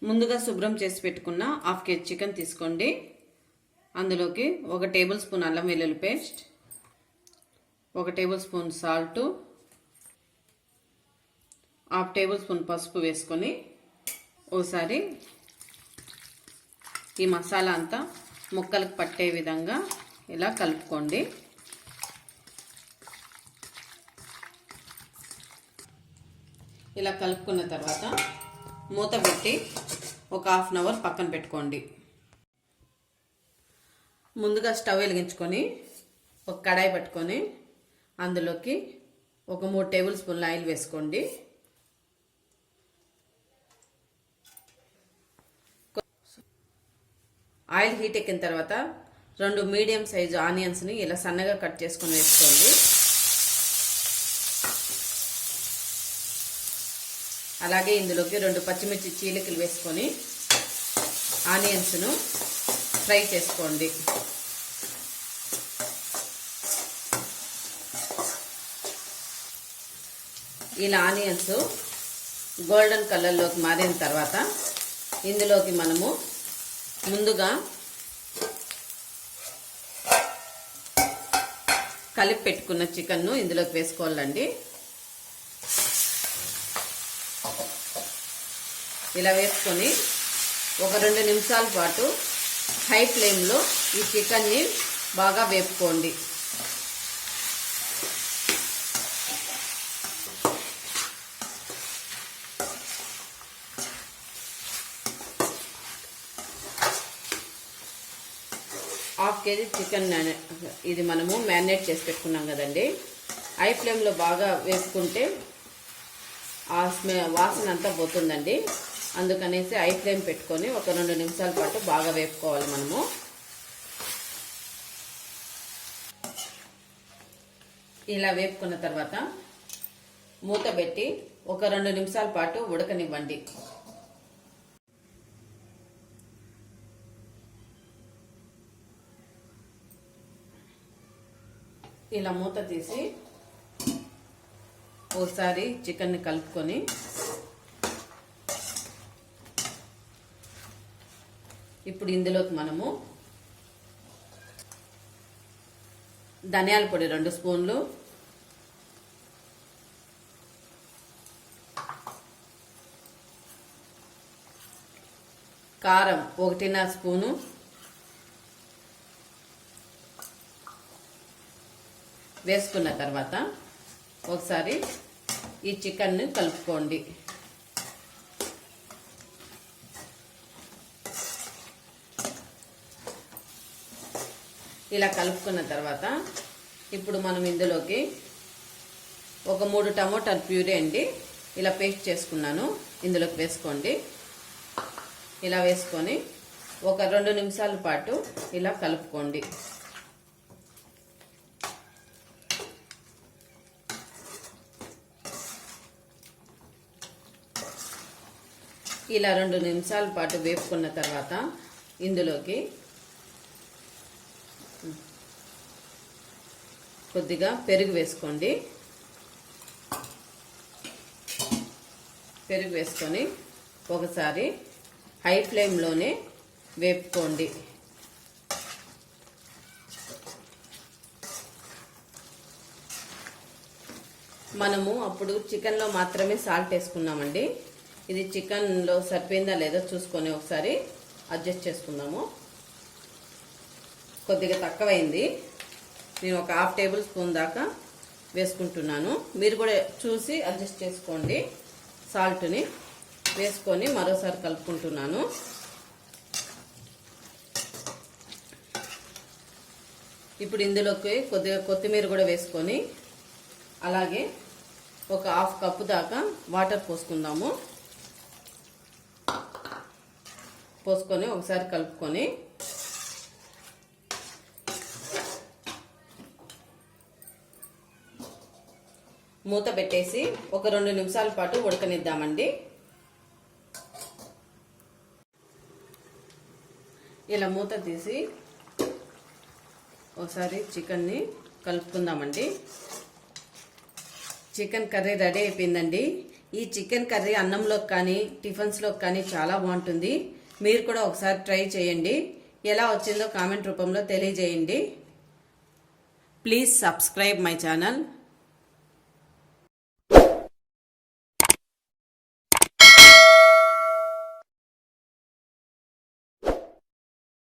ముందుగా శుభ్రం చేసి పెట్టుకున్న హాఫ్ కేజీ చికెన్ తీసుకోండి. అందులోకి 1 టేబుల్ స్పూన్ అల్లం వెల్లుల్లి paste, 1 tablespoon salt, 1/2 tablespoon పసుపు వేసుకొని ఒకసారి ఈ మసాలా అంతా ముక్కలకు పట్టే విధంగా ఇలా కలుపుకోండి. ఇలా కలుపుకున్న తర్వాత మూత పెట్టి ఒక హాఫ్ అన్ అవర్ పక్కన పెట్టుకోండి. ముందుగా స్టవ్ వెలిగించుకొని ఒక కడాయి పెట్టుకొని అందులోకి ఒక 3 టేబుల్ స్పూన్ల ఆయిల్ వేసుకోండి. ఆయిల్ హీట్ ఎక్కిన తర్వాత 2 మీడియం సైజు ఆనియన్స్ని ఇలా సన్నగా కట్ చేసుకొని వేసుకోండి. అలాగే ఇందులోకి 2 పచ్చిమిర్చి చీలికలు వేసుకొని ఆనియన్స్ను ఫ్రై చేసుకోండి. ఇలా ఆనియన్స్ గోల్డెన్ కలర్లోకి మారిన తర్వాత ఇందులోకి మనము ముందుగా కలిపి పెట్టుకున్న చికెన్ను ఇందులోకి వేసుకోవాలండి. ఇలా వేసుకొని ఒక 2 నిమిషాల పాటు హై ఫ్లేమ్లో ఈ చికెన్ని బాగా వేపుకోండి. హాఫ్ కేజీ చికెన్ ఇది మనము మ్యారినేట్ చేసి పెట్టుకున్నాం కదండి. హై ఫ్లేమ్లో బాగా వేసుకుంటే ఆ వాసన అంతా పోతుందండి. అందుకనేసి హై ఫ్లేమ్ పెట్టుకొని ఒక 2 నిమిషాల పాటు బాగా వేపుకోవాలి మనము. ఇలా వేపుకున్న తర్వాత మూత పెట్టి ఒక 2 నిమిషాల పాటు ఉడకనివ్వండి. ఇలా మూత తీసి ఒకసారి చికెన్ని కలుపుకొని ఇప్పుడు ఇందులోకి మనము ధనియాల పొడి 2 స్పూన్లు, కారం 1.5 స్పూను, వేసుకున్న తర్వాత ఒకసారి ఈ చికెన్ని కలుపుకోండి. ఇలా కలుపుకున్న తర్వాత ఇప్పుడు మనం ఇందులోకి ఒక 3 టమోటాల ప్యూరీ అండి ఇలా పేస్ట్ చేసుకున్నాను, ఇందులోకి వేసుకోండి. ఇలా వేసుకొని ఒక 2 నిమిషాల పాటు ఇలా కలుపుకోండి. ఇలా 2 నిమిషాల పాటు వేపుకున్న తర్వాత ఇందులోకి కొద్దిగా పెరుగు వేసుకోండి. పెరుగు వేసుకొని ఒకసారి హై ఫ్లేమ్లోనే వేపుకోండి. మనము అప్పుడు చికెన్లో మాత్రమే సాల్ట్ వేసుకున్నామండి. ఇది చికెన్లో సరిపోయిందా లేదో చూసుకొని ఒకసారి అడ్జస్ట్ చేసుకుందాము. కొద్దిగా తక్కువైంది, నేను ఒక 1/2 టేబుల్ స్పూన్ దాకా వేసుకుంటున్నాను. మీరు కూడా చూసి అడ్జస్ట్ చేసుకోండి. సాల్ట్ని వేసుకొని మరోసారి కలుపుకుంటున్నాను. ఇప్పుడు ఇందులోకి కొద్దిగా కొత్తిమీర కూడా వేసుకొని అలాగే ఒక 1/2 కప్పు దాకా వాటర్ పోసుకుందాము. పోసుకొని ఒకసారి కలుపుకొని మూత పెట్టేసి ఒక 2 నిమిషాల పాటు ఉడకనిద్దామండి. ఇలా మూత తీసి ఒకసారి చికెన్ని కలుపుకుందామండి. చికెన్ కర్రీ రెడీ అయిపోయిందండి. ఈ చికెన్ కర్రీ అన్నంలోకి కానీ టిఫిన్స్లోకి కానీ చాలా బాగుంటుంది. మీరు కూడా ఒకసారి ట్రై చేయండి. ఎలా వచ్చిందో కామెంట్ రూపంలో తెలియజేయండి. Please subscribe my channel.